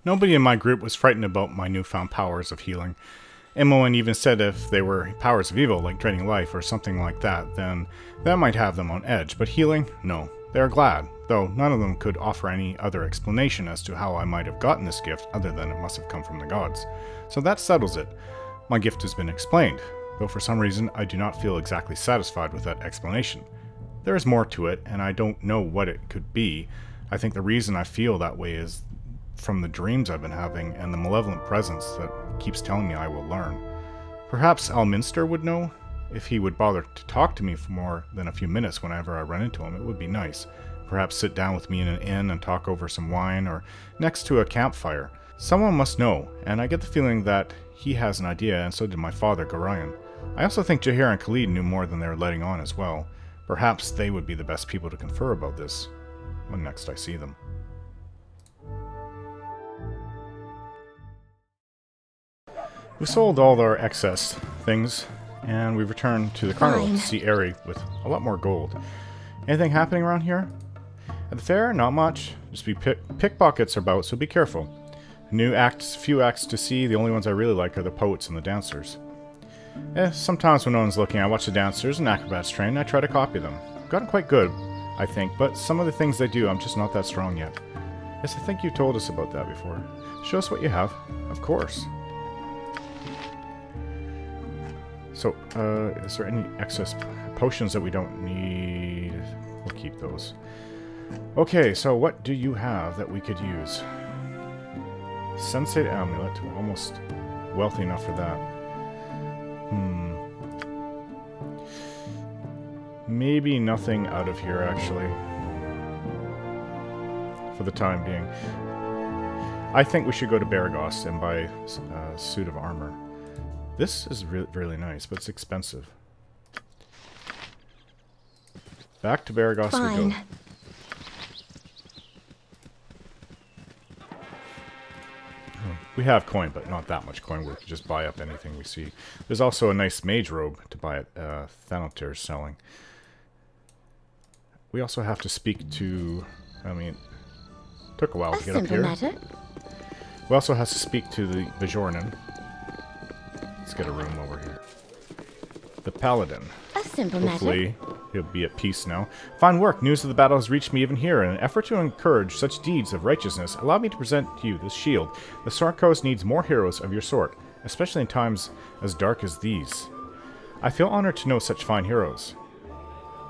Nobody in my group was frightened about my newfound powers of healing. Imoen even said if they were powers of evil, like draining life or something like that, then that might have them on edge. But healing? No. They are glad, though none of them could offer any other explanation as to how I might have gotten this gift other than it must have come from the gods. So that settles it. My gift has been explained, though for some reason I do not feel exactly satisfied with that explanation. There is more to it, and I don't know what it could be. I think the reason I feel that way is from the dreams I've been having and the malevolent presence that keeps telling me I will learn. Perhaps Alminster would know? If he would bother to talk to me for more than a few minutes whenever I run into him, it would be nice. Perhaps sit down with me in an inn and talk over some wine, or next to a campfire. Someone must know, and I get the feeling that he has an idea, and so did my father, Gorion. I also think Jaheir and Khalid knew more than they were letting on as well. Perhaps they would be the best people to confer about this when next I see them. We sold all our excess things, and we returned to the carnival to see Eri with a lot more gold. Anything happening around here? At the fair? Not much. Just be pickpockets about, so be careful. Few acts to see. The only ones I really like are the poets and the dancers. Sometimes when no one's looking, I watch the dancers and acrobats train, and I try to copy them. I've gotten quite good, I think, but some of the things they do, I'm just not that strong yet. Yes, I think you told us about that before. Show us what you have. Of course. So, is there any excess potions that we don't need? We'll keep those. Okay, so what do you have that we could use? Sensate Amulet. We're almost wealthy enough for that. Maybe nothing out of here, actually. For the time being. I think we should go to Baragos and buy a suit of armor. This is really nice, but it's expensive. Back to Baragos we go. We have coin, but not that much coin. We can just buy up anything we see. There's also a nice mage robe to buy at Thanatir's selling. We also have to speak to... I mean, took a while to get up here. We also have to speak to the Bajornan. Let's get a room over here. The Paladin. A simple Hopefully, he'll be at peace now. Fine work. News of the battle has reached me even here. In an effort to encourage such deeds of righteousness, allow me to present to you this shield. The Sword Coast needs more heroes of your sort, especially in times as dark as these. I feel honored to know such fine heroes.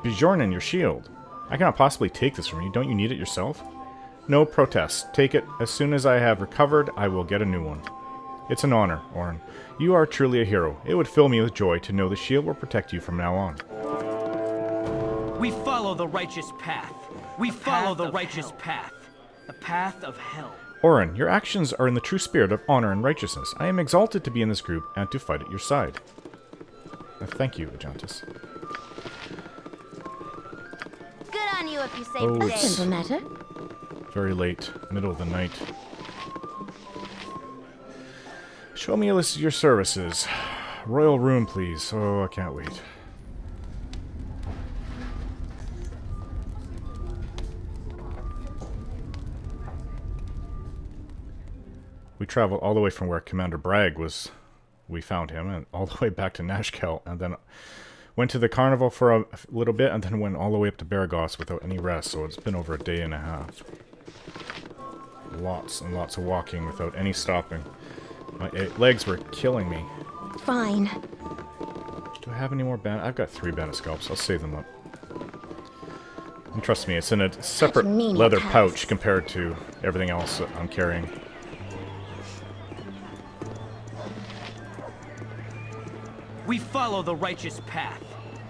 Bjorn, your shield. I cannot possibly take this from you. Don't you need it yourself? No protest. Take it. As soon as I have recovered, I will get a new one. It's an honor, Orin. You are truly a hero. It would fill me with joy to know the shield will protect you from now on. We follow the righteous path. We follow the righteous path. The path of hell. Orin, your actions are in the true spirit of honor and righteousness. I am exalted to be in this group and to fight at your side. Thank you, Ajantis. Good on you if you say Oh, it's simple matter. Very late, middle of the night. Show me a list of your services. Royal room, please. Oh, I can't wait. We traveled all the way from where Commander Bragg was. We found him, and all the way back to Nashkel, and then went to the carnival for a little bit, and then went all the way up to Baragos without any rest, so it's been over a day and a half. Lots and lots of walking without any stopping. My legs were killing me. Fine. Do I have any more bandit? I've got 3 bandit scalps. I'll save them up. And trust me, it's in a separate leather pouch compared to everything else that I'm carrying. We follow the righteous path.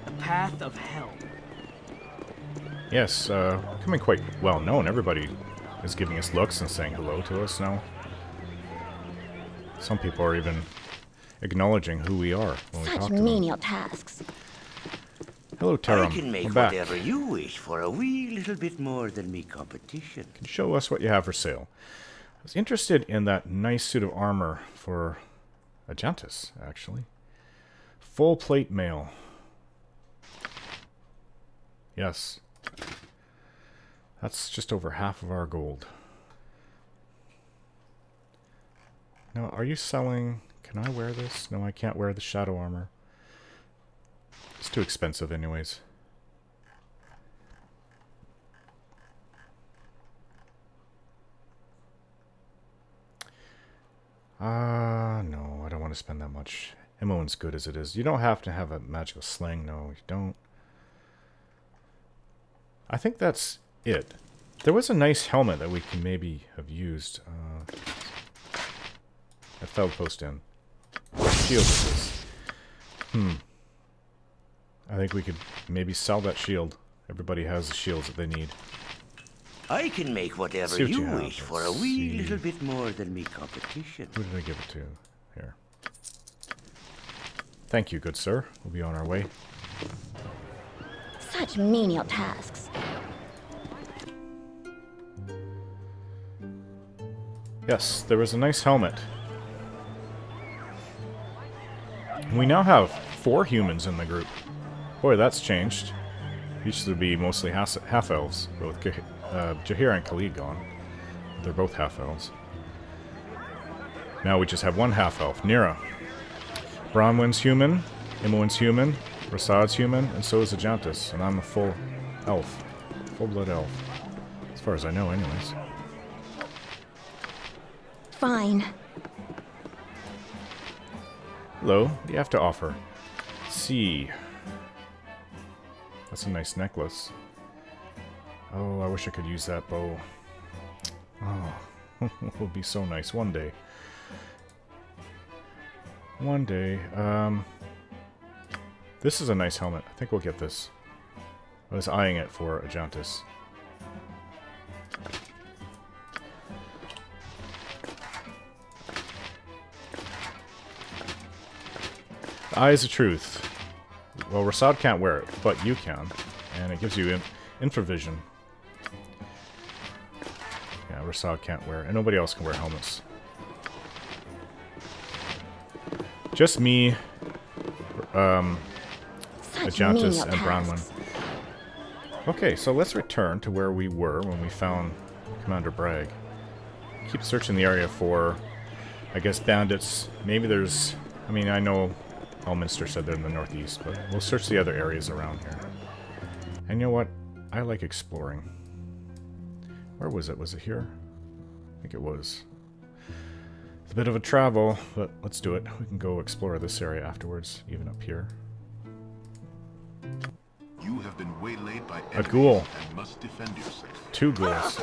The path of hell. Yes, becoming quite well known. Everybody is giving us looks and saying hello to us now. Some people are even acknowledging who we are when we talk to them. Such menial tasks. Hello, Taram. I can make whatever you wish for a wee little bit more than me competition. Can you show us what you have for sale? I was interested in that nice suit of armor for Ajantis, actually. Full plate mail. Yes. That's just over half of our gold. Now, are you selling... Can I wear this? No, I can't wear the shadow armor. It's too expensive anyways. No, I don't want to spend that much. Emo's good as it is. You don't have to have a magical sling. No, you don't. I think that's it. There was a nice helmet that we can maybe have used. I fell post in. What shield is this? I think we could maybe sell that shield. Everybody has the shields that they need. I can make whatever What you have. wish for a Let's wee see. little bit more than me competition. Who did I give it to? Here. Thank you, good sir. We'll be on our way. Such menial tasks. Yes, there was a nice helmet. We now have 4 humans in the group. Boy, that's changed. Used to be mostly half-elves, but with Jaheira and Khalid gone. They're both half-elves. Now we just have one half-elf, Nira. Bronwyn's human, Imoen's human, Rasad's human, and so is Ajantis, and I'm a full elf. Full-blood elf. As far as I know, anyways. Fine. Hello, what do you have to offer? Let's see. That's a nice necklace. Oh, I wish I could use that bow. Oh, it would be so nice one day. One day. This is a nice helmet. I think we'll get this. I was eyeing it for Ajantis. Eyes of Truth. Well, Rasad can't wear it, but you can. And it gives you infravision. Yeah, Rasad can't wear it. And nobody else can wear helmets. Just me, Ajantis, and Bronwyn. Okay, so let's return to where we were when we found Commander Bragg. Keep searching the area for, I guess, bandits. Maybe there's... I mean, I know Elminster said they're in the northeast, but we'll search the other areas around here. And you know what? I like exploring. Where was it? Was it here? I think it was. It's a bit of a travel, but let's do it. We can go explore this area afterwards, even up here. You have been waylaid by A ghoul. and must defend yourself. 2 ghouls.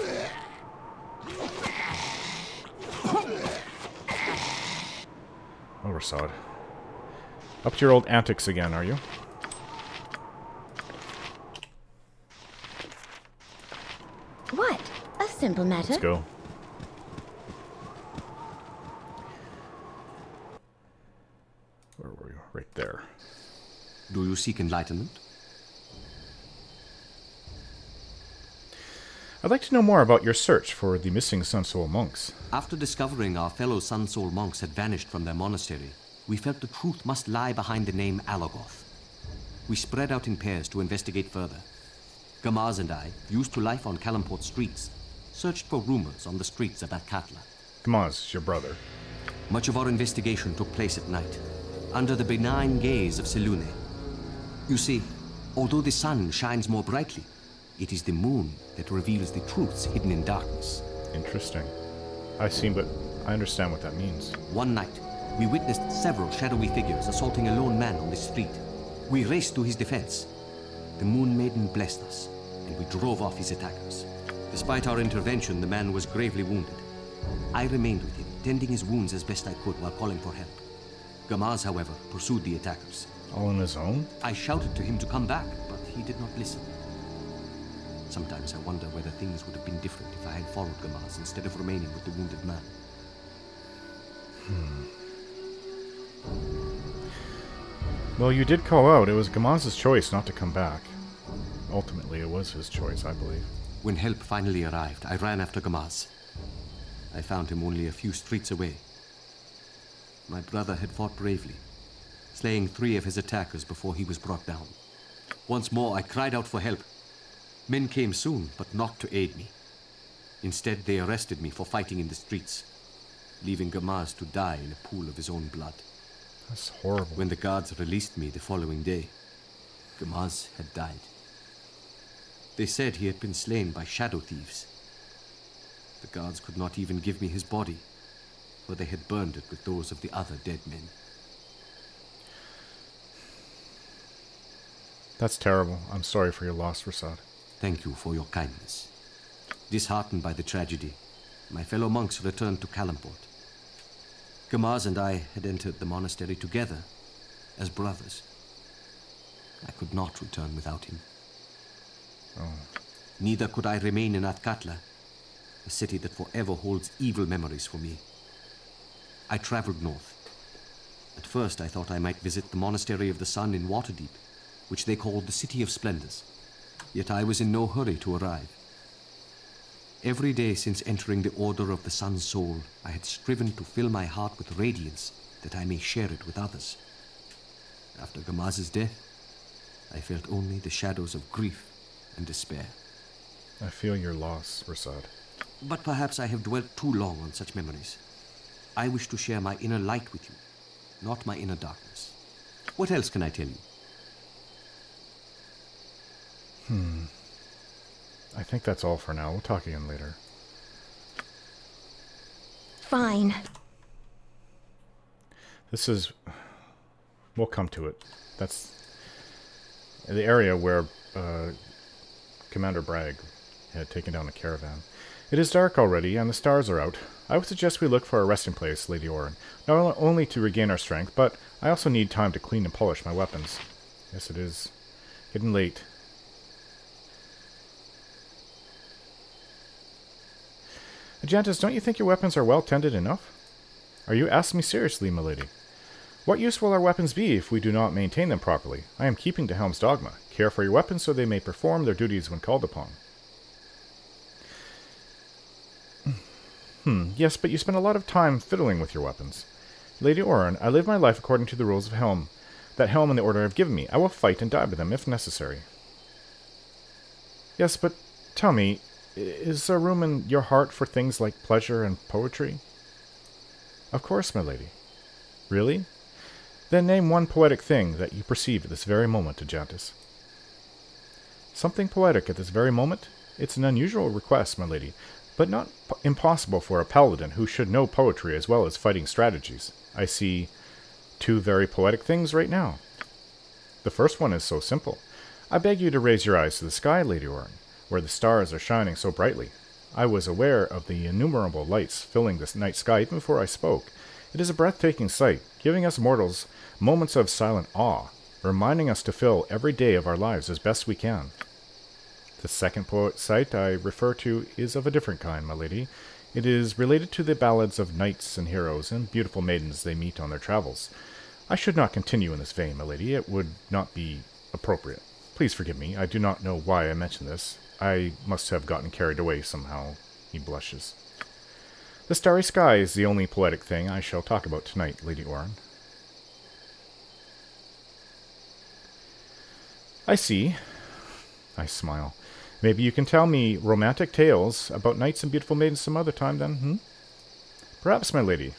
Oh, Rasad. Up to your old antics again, are you? What? A simple matter. Let's go. Where were you? Right there. Do you seek enlightenment? I'd like to know more about your search for the missing Sunsoul monks. After discovering our fellow Sunsoul monks had vanished from their monastery, we felt the truth must lie behind the name Alagoth. We spread out in pairs to investigate further. Gamaz and I, used to life on Kalamport streets, searched for rumors on the streets of Atkatla. Gamaz, your brother. Much of our investigation took place at night, under the benign gaze of Selune. You see, although the sun shines more brightly, it is the moon that reveals the truths hidden in darkness. Interesting. I see, but I understand what that means. One night, we witnessed several shadowy figures assaulting a lone man on the street. We raced to his defense. The Moon Maiden blessed us, and we drove off his attackers. Despite our intervention, the man was gravely wounded. I remained with him, tending his wounds as best I could while calling for help. Gamaz, however, pursued the attackers. All on his own? I shouted to him to come back, but he did not listen. Sometimes I wonder whether things would have been different if I had followed Gamaz instead of remaining with the wounded man. Well, you did call out. It was Gamaz's choice not to come back. Ultimately, it was his choice, I believe. When help finally arrived, I ran after Gamaz. I found him only a few streets away. My brother had fought bravely, slaying 3 of his attackers before he was brought down. Once more, I cried out for help. Men came soon, but not to aid me. Instead, they arrested me for fighting in the streets. leaving Gamaz to die in a pool of his own blood. That's horrible. When the guards released me the following day, Gamaz had died. They said he had been slain by shadow thieves. The guards could not even give me his body, for they had burned it with those of the other dead men. That's terrible. I'm sorry for your loss, Rasad. Thank you for your kindness. Disheartened by the tragedy, my fellow monks returned to Kalamport. Gamaz and I had entered the monastery together, as brothers. I could not return without him. Oh. Neither could I remain in Athkatla, a city that forever holds evil memories for me. I traveled north. At first I thought I might visit the Monastery of the Sun in Waterdeep, which they called the City of Splendors. Yet I was in no hurry to arrive. Every day since entering the Order of the Sun Soul, I had striven to fill my heart with radiance that I may share it with others. After Gamaz's death, I felt only the shadows of grief and despair. I feel your loss, Rasad. But perhaps I have dwelt too long on such memories. I wish to share my inner light with you, not my inner darkness. What else can I tell you? I think that's all for now. We'll talk again later. Fine. This is... We'll come to it. That's the area where Commander Bragg had taken down a caravan. It is dark already, and the stars are out. I would suggest we look for a resting place, Lady Orin. Not only to regain our strength, but I also need time to clean and polish my weapons. Yes, it is getting late. Ajantis, don't you think your weapons are well tended enough? Are you asking me seriously, milady? What use will our weapons be if we do not maintain them properly? I am keeping to Helm's dogma. Care for your weapons so they may perform their duties when called upon. Yes, but you spend a lot of time fiddling with your weapons. Lady Orin, I live my life according to the rules of Helm, that Helm and the Order have given me. I will fight and die by them if necessary. Yes, but tell me, is there room in your heart for things like pleasure and poetry? Of course, my lady. Really? Then name one poetic thing that you perceive at this very moment, Ajantis. Something poetic at this very moment? It's an unusual request, my lady, but not impossible for a paladin who should know poetry as well as fighting strategies. I see two very poetic things right now. The first one is so simple. I beg you to raise your eyes to the sky, Lady Orin, where the stars are shining so brightly. I was aware of the innumerable lights filling this night sky even before I spoke. It is a breathtaking sight, giving us mortals moments of silent awe, reminding us to fill every day of our lives as best we can. The second sight I refer to is of a different kind, my lady. It is related to the ballads of knights and heroes and beautiful maidens they meet on their travels. I should not continue in this vein, my lady. It would not be appropriate. Please forgive me. I do not know why I mention this. I must have gotten carried away somehow. He blushes. The starry sky is the only poetic thing I shall talk about tonight, Lady Orin. I see. I smile. Maybe you can tell me romantic tales about knights and beautiful maidens some other time, then, Perhaps, my lady.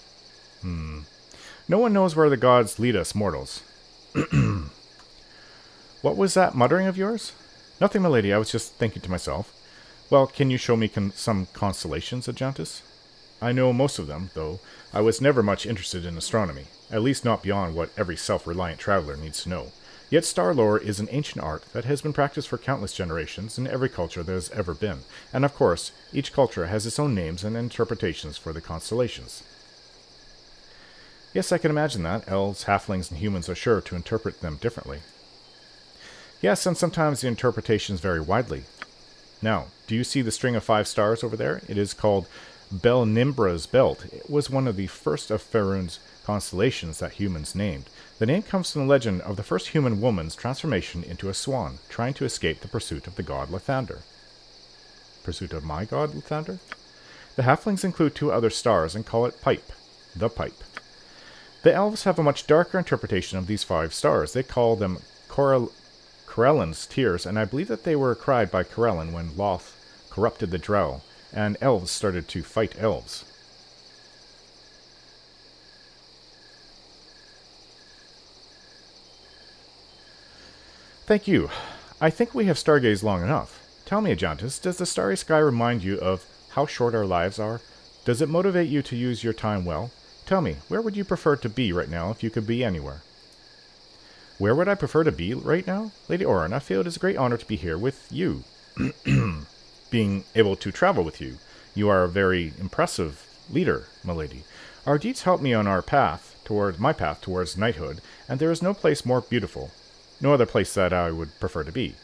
No one knows where the gods lead us mortals. What was that muttering of yours? Nothing, my lady. I was just thinking to myself. Well, can you show me some constellations, Ajantis? I know most of them, though I was never much interested in astronomy, at least not beyond what every self-reliant traveler needs to know. Yet star lore is an ancient art that has been practiced for countless generations in every culture there has ever been, and of course, each culture has its own names and interpretations for the constellations. Yes, I can imagine that. Elves, halflings, and humans are sure to interpret them differently. Yes, and sometimes the interpretations vary widely. Now, do you see the string of 5 stars over there? It is called Belnimbra's Belt. It was one of the first of Faerun's constellations that humans named. The name comes from the legend of the first human woman's transformation into a swan, trying to escape the pursuit of the god Lathander. Pursuit of my god Lathander? The halflings include 2 other stars and call it Pipe, the Pipe. The elves have a much darker interpretation of these 5 stars. They call them Corellin's tears, and I believe that they were cried by Corellin when Loth corrupted the Drow, and elves started to fight elves. Thank you. I think we have stargazed long enough. Tell me, Ajantis, does the starry sky remind you of how short our lives are? Does it motivate you to use your time well? Tell me, where would you prefer to be right now if you could be anywhere? Where would I prefer to be right now? Lady Orin, I feel it is a great honor to be here with you. Being able to travel with you. You are a very impressive leader, milady. Our deeds help me on my path towards knighthood, and there is no place more beautiful. No other place that I would prefer to be.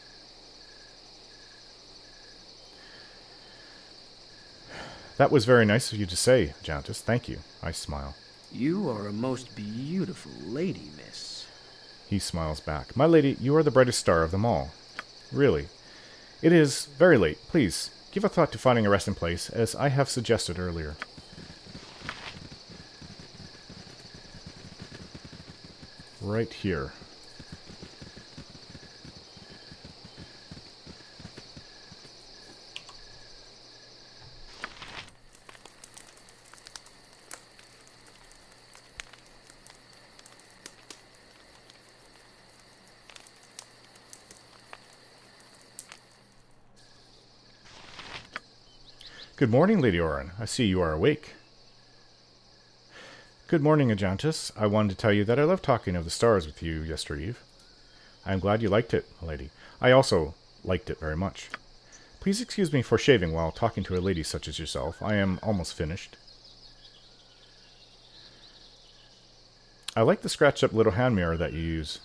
That was very nice of you to say, Ajantis. Thank you. I smile. You are a most beautiful lady, miss. He smiles back. My lady, you are the brightest star of them all. Really. It is very late. Please, give a thought to finding a resting place, as I have suggested earlier. Right here. Good morning, Lady Orin. I see you are awake. Good morning, Ajantis. I wanted to tell you that I loved talking of the stars with you yestereve. I am glad you liked it, lady. I also liked it very much. Please excuse me for shaving while talking to a lady such as yourself. I am almost finished. I like the scratched-up little hand mirror that you use.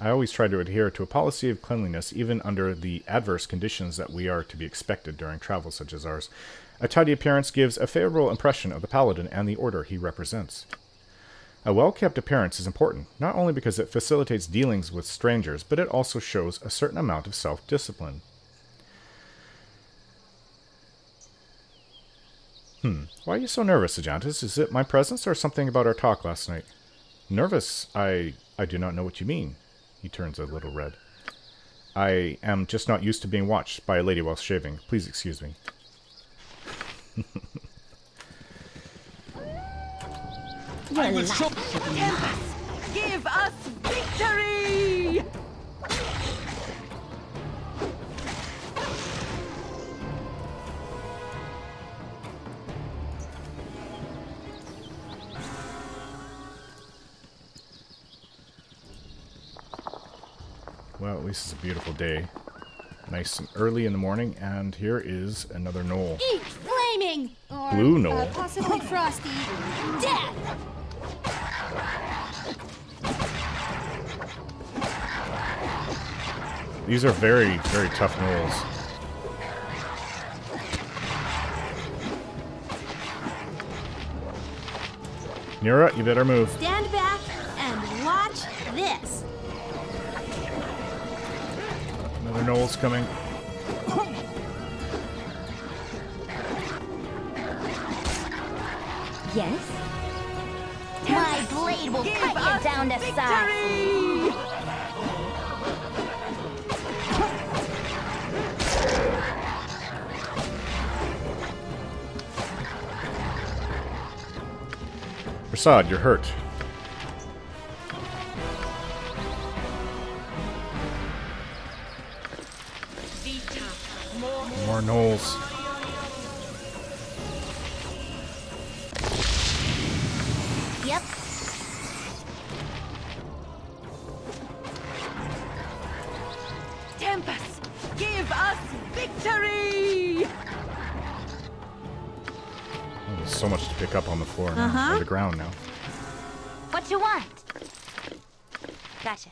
I always try to adhere to a policy of cleanliness even under the adverse conditions that we are to be expected during travel such as ours. A tidy appearance gives a favorable impression of the paladin and the order he represents. A well-kept appearance is important, not only because it facilitates dealings with strangers, but it also shows a certain amount of self-discipline. Why are you so nervous, Ajantis? Is it my presence or something about our talk last night? Nervous? I do not know what you mean. He turns a little red. I am just not used to being watched by a lady while shaving. Please excuse me. Your life should be Give us victory! Well, at least it's a beautiful day. Nice and early in the morning, and here is another knoll. Eat flaming! Or, Blue knoll. possibly frosty. Death! These are very, very tough knolls. Nira, you better move. Stand back and watch this. Another knoll's coming. Yes? My blade will cut you down to size. Prasad, you're hurt. More knolls. Yep. Tempest, give us victory! Oh, there's so much to pick up on the floor now, or the ground now. What you want? Gotcha.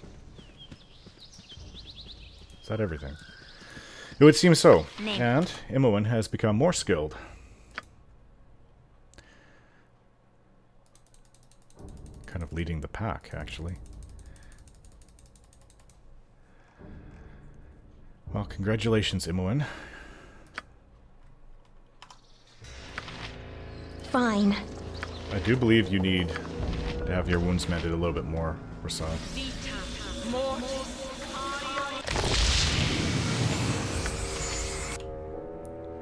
Is that everything? It would seem so. Name. And Imoen has become more skilled. Kind of leading the pack, actually. Well, congratulations, Imoen. Fine. I do believe you need to have your wounds mended a little bit more, Prasad.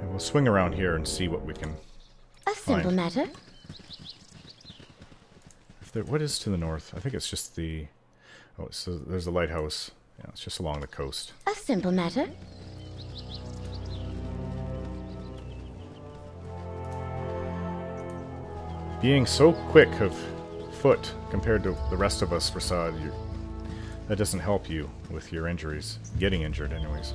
And we'll swing around here and see what we can A simple find. matter. If there, what is to the north? I think it's just the... Oh, so there's the lighthouse. Yeah, it's just along the coast. A simple matter. Being so quick of foot compared to the rest of us, Rasad, that doesn't help you with your injuries. Getting injured, anyways.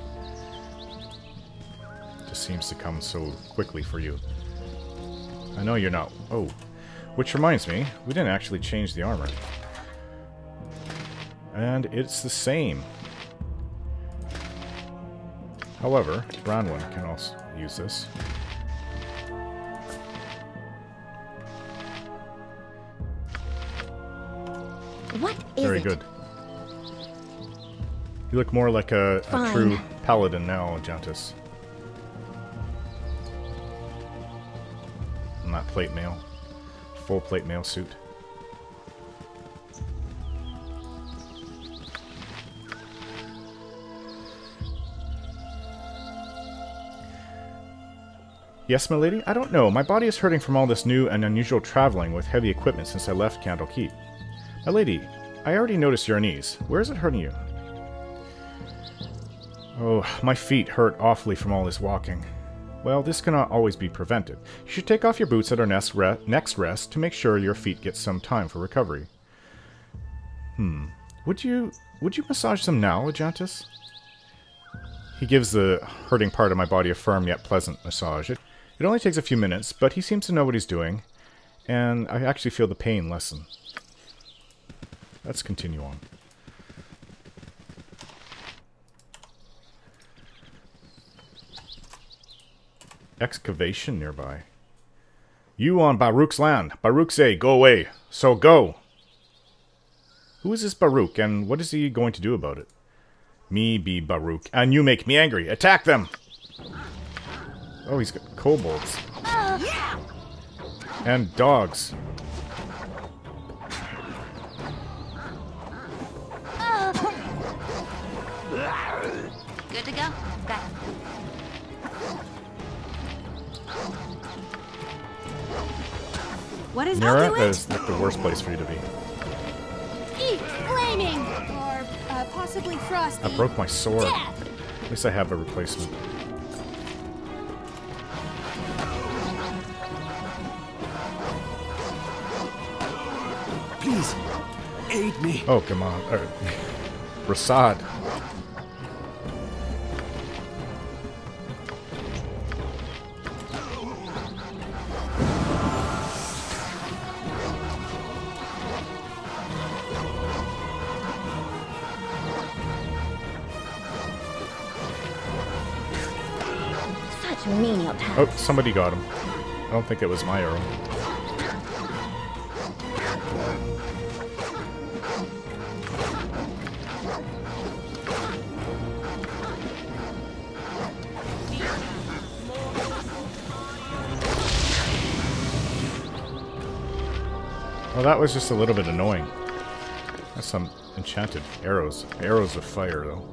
Just seems to come so quickly for you. I know you're not... Oh. Which reminds me, we didn't actually change the armor. And it's the same. However, Bronwyn can also use this. What is Very it? good. You look more like a true paladin now, Ajantis. And that plate mail. Full plate mail suit. Yes, my lady? I don't know. My body is hurting from all this new and unusual traveling with heavy equipment since I left Candle Keep. My lady, I already noticed your knees. Where is it hurting you? Oh, my feet hurt awfully from all this walking. Well, this cannot always be prevented. You should take off your boots at our next rest to make sure your feet get some time for recovery. Would you massage them now, Ajantis? He gives the hurting part of my body a firm yet pleasant massage. It only takes a few minutes, but he seems to know what he's doing, and I actually feel the pain lessen. Let's continue on. Excavation nearby. You on Baruch's land. Baruch say, go away. So go. Who is this Baruch, and what is he going to do about it? Me be Baruch, and you make me angry. Attack them! Oh, he's got kobolds. And dogs. Good to go. Got it. What is Nira, I'll do that it? is like the worst place for you to be. Eat flaming! Or possibly frosty. I broke my sword. Death! At least I have a replacement. Please, aid me. Oh, come on. Rasad. Such menial tasks. Oh, somebody got him. I don't think it was my arrow. Well, that was just a little bit annoying. That's some enchanted arrows. Arrows of fire, though.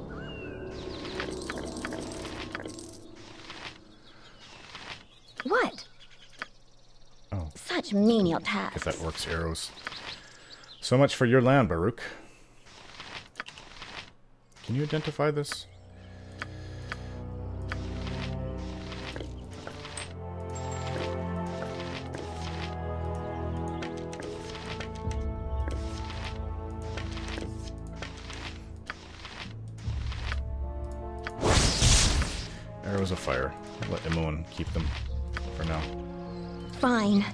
What? Oh. Such menial If tasks. that works, arrows. So much for your land, Baruch. Can you identify this? Arrows of fire. I'll let Imoen keep them for now. Fine.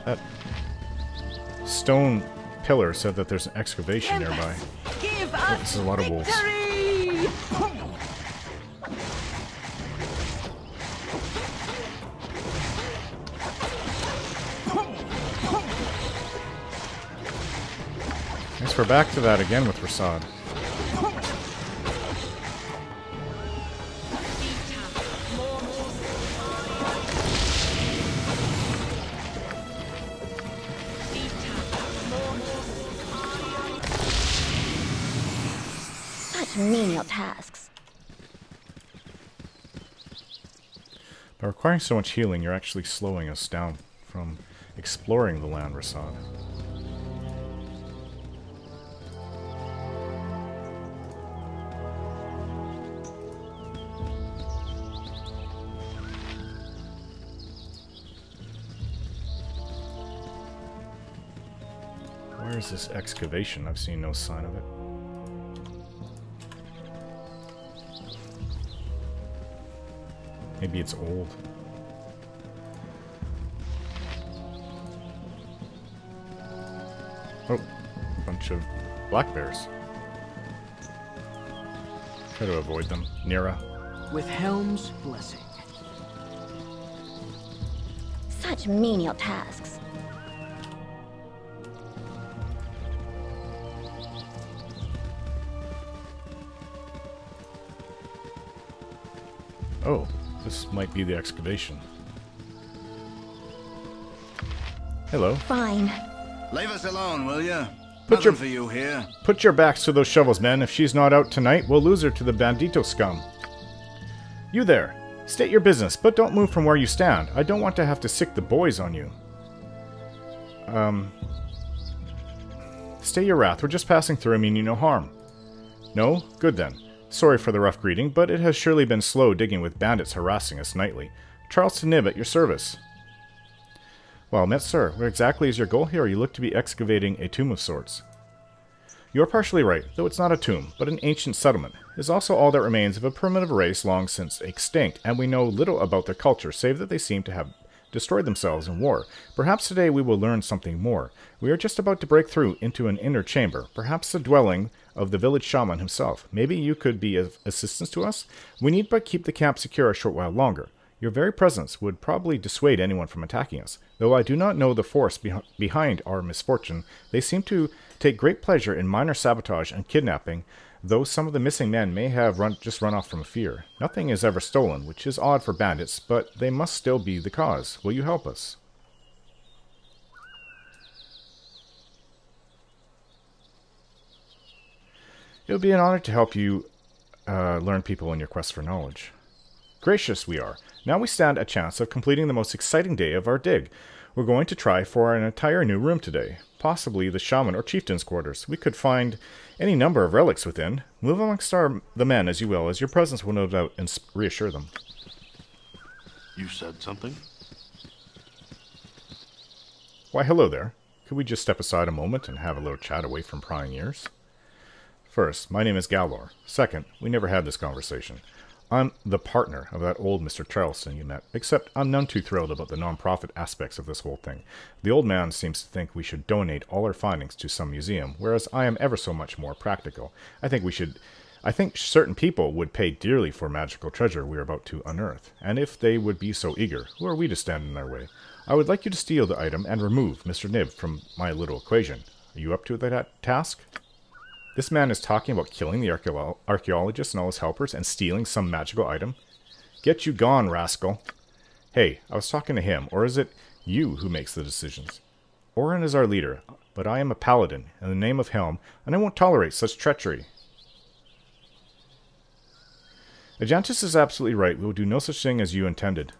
That stone pillar said that there's an excavation nearby. Give Oh, us this is a lot of wolves. victory! Guess we're back to that again with Rasad. Such menial tasks. By requiring so much healing, you're actually slowing us down from exploring the land, Rasad. Where is this excavation? I've seen no sign of it. Maybe it's old. Oh, a bunch of black bears. Try to avoid them. Nira. With Helm's blessing. Such menial tasks. Oh, this might be the excavation. Hello. Fine. Leave us alone, will you? Put Nothing your- for you here. Put your backs to those shovels, men. If she's not out tonight, we'll lose her to the bandito scum. You there. State your business, but don't move from where you stand. I don't want to have to sick the boys on you. Stay your wrath. We're just passing through and mean you no harm. No? Good then. Sorry for the rough greeting, but it has surely been slow digging with bandits harassing us nightly. Charleston Nib at your service. Well met, sir. What exactly is your goal here? You look to be excavating a tomb of sorts. You are partially right, though it's not a tomb, but an ancient settlement. It is also all that remains of a primitive race long since extinct, and we know little about their culture, save that they seem to have destroyed themselves in war. Perhaps today we will learn something more. We are just about to break through into an inner chamber, perhaps the dwelling of the village shaman himself. Maybe you could be of assistance to us? We need but keep the camp secure a short while longer. Your very presence would probably dissuade anyone from attacking us. Though I do not know the force behind our misfortune, they seem to take great pleasure in minor sabotage and kidnapping, though some of the missing men may have just run off from fear. Nothing is ever stolen, which is odd for bandits, but they must still be the cause. Will you help us? It would be an honor to help you learn people in your quest for knowledge. Gracious we are. Now we stand a chance of completing the most exciting day of our dig. We're going to try for an entire new room today. Possibly the shaman or chieftain's quarters. We could find any number of relics within. Move amongst the men as you will, as your presence will no doubt reassure them. You said something? Why, hello there. Could we just step aside a moment and have a little chat away from prying ears? First, my name is Galor. Second, we never had this conversation. I'm the partner of that old Mr. Charleston you met, except I'm none too thrilled about the non-profit aspects of this whole thing. The old man seems to think we should donate all our findings to some museum, whereas I am ever so much more practical. I think certain people would pay dearly for magical treasure we are about to unearth, and if they would be so eager, who are we to stand in their way? I would like you to steal the item and remove Mr. Nib from my little equation. Are you up to that task? This man is talking about killing the archaeologist and all his helpers and stealing some magical item? Get you gone, rascal. Hey, I was talking to him, or is it you who makes the decisions? Orin is our leader, but I am a paladin in the name of Helm, and I won't tolerate such treachery. Ajantis is absolutely right. We will do no such thing as you intended.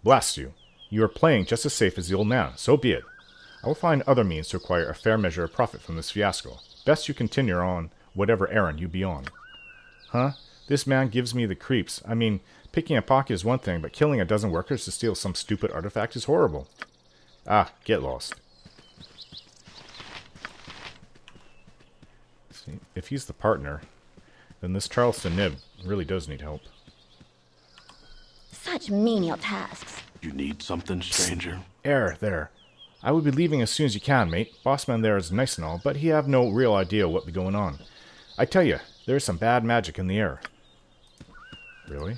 Blast you. You are playing just as safe as the old man. So be it. I will find other means to acquire a fair measure of profit from this fiasco. Best you continue on whatever errand you be on. Huh? This man gives me the creeps. I mean, picking a pocket is one thing, but killing a dozen workers to steal some stupid artifact is horrible. Ah, get lost. See, if he's the partner, then this Charleston Nib really does need help. Such menial tasks. You need something, stranger? There. I would be leaving as soon as you can, mate. Bossman there is nice and all, but he have no real idea what be going on. I tell you, there is some bad magic in the air. Really?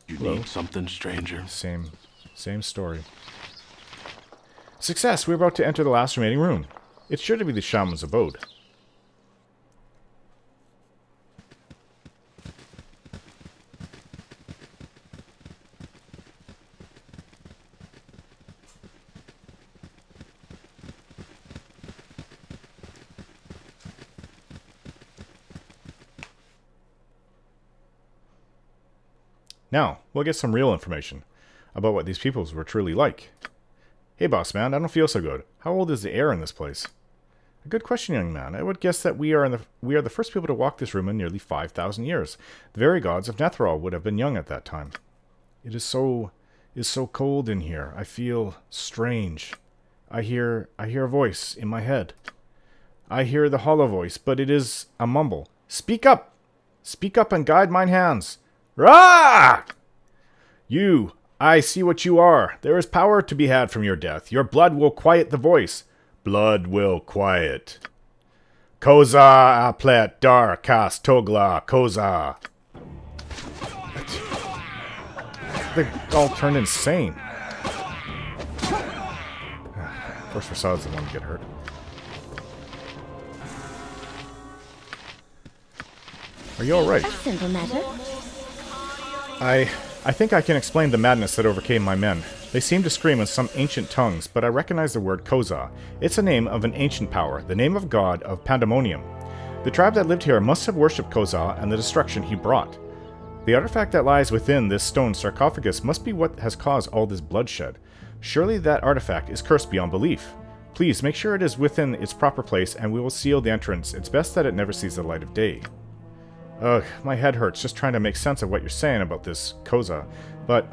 You Hello? need something, stranger? Same story. Success! We're about to enter the last remaining room. It's sure to be the shaman's abode. Now, we'll get some real information about what these peoples were truly like. Hey, boss man, I don't feel so good. How old is the air in this place? A good question, young man. I would guess that we are the first people to walk this room in nearly 5,000 years. The very gods of Netherall would have been young at that time. It is so cold in here. I feel strange. I hear a voice in my head. I hear the hollow voice, but it is a mumble. Speak up! Speak up and guide mine hands. Rah! You, I see what you are. There is power to be had from your death. Your blood will quiet the voice. Blood will quiet. Koza aplet dar kas togla koza. They all turned insane. Of course, Rasad's the one to get hurt. Are you alright? A simple matter. I think I can explain the madness that overcame my men. They seem to scream in some ancient tongues, but I recognize the word Koza. It's a name of an ancient power, the name of god of Pandemonium. The tribe that lived here must have worshipped Koza and the destruction he brought. The artifact that lies within this stone sarcophagus must be what has caused all this bloodshed. Surely that artifact is cursed beyond belief. Please make sure it is within its proper place and we will seal the entrance. It's best that it never sees the light of day. Ugh, my head hurts just trying to make sense of what you're saying about this Koza. But,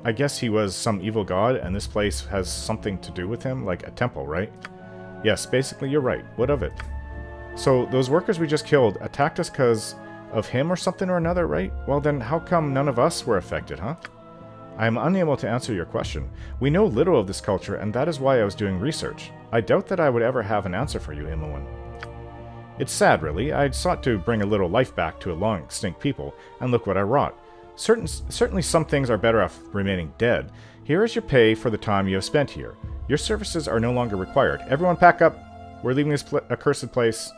I guess he was some evil god and this place has something to do with him, like a temple, right? Yes, basically you're right. What of it? So, those workers we just killed attacked us because of him or something or another, right? Well then, how come none of us were affected, huh? I am unable to answer your question. We know little of this culture and that is why I was doing research. I doubt that I would ever have an answer for you, Imoen. It's sad, really. I'd sought to bring a little life back to a long-extinct people, and look what I wrought. Certainly some things are better off remaining dead. Here is your pay for the time you have spent here. Your services are no longer required. Everyone pack up. We're leaving this accursed place.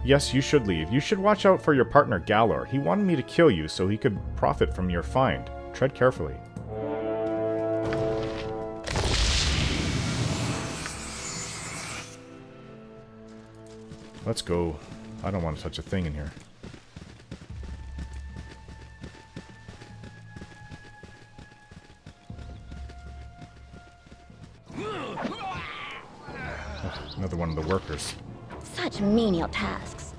Yes, you should leave. You should watch out for your partner, Galor. He wanted me to kill you so he could profit from your find. Tread carefully. Let's go. I don't want to touch a thing in here. Oh, another one of the workers. Such menial tasks.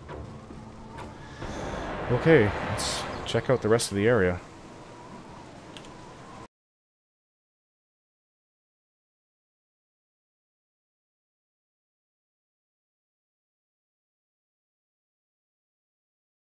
Okay, let's check out the rest of the area.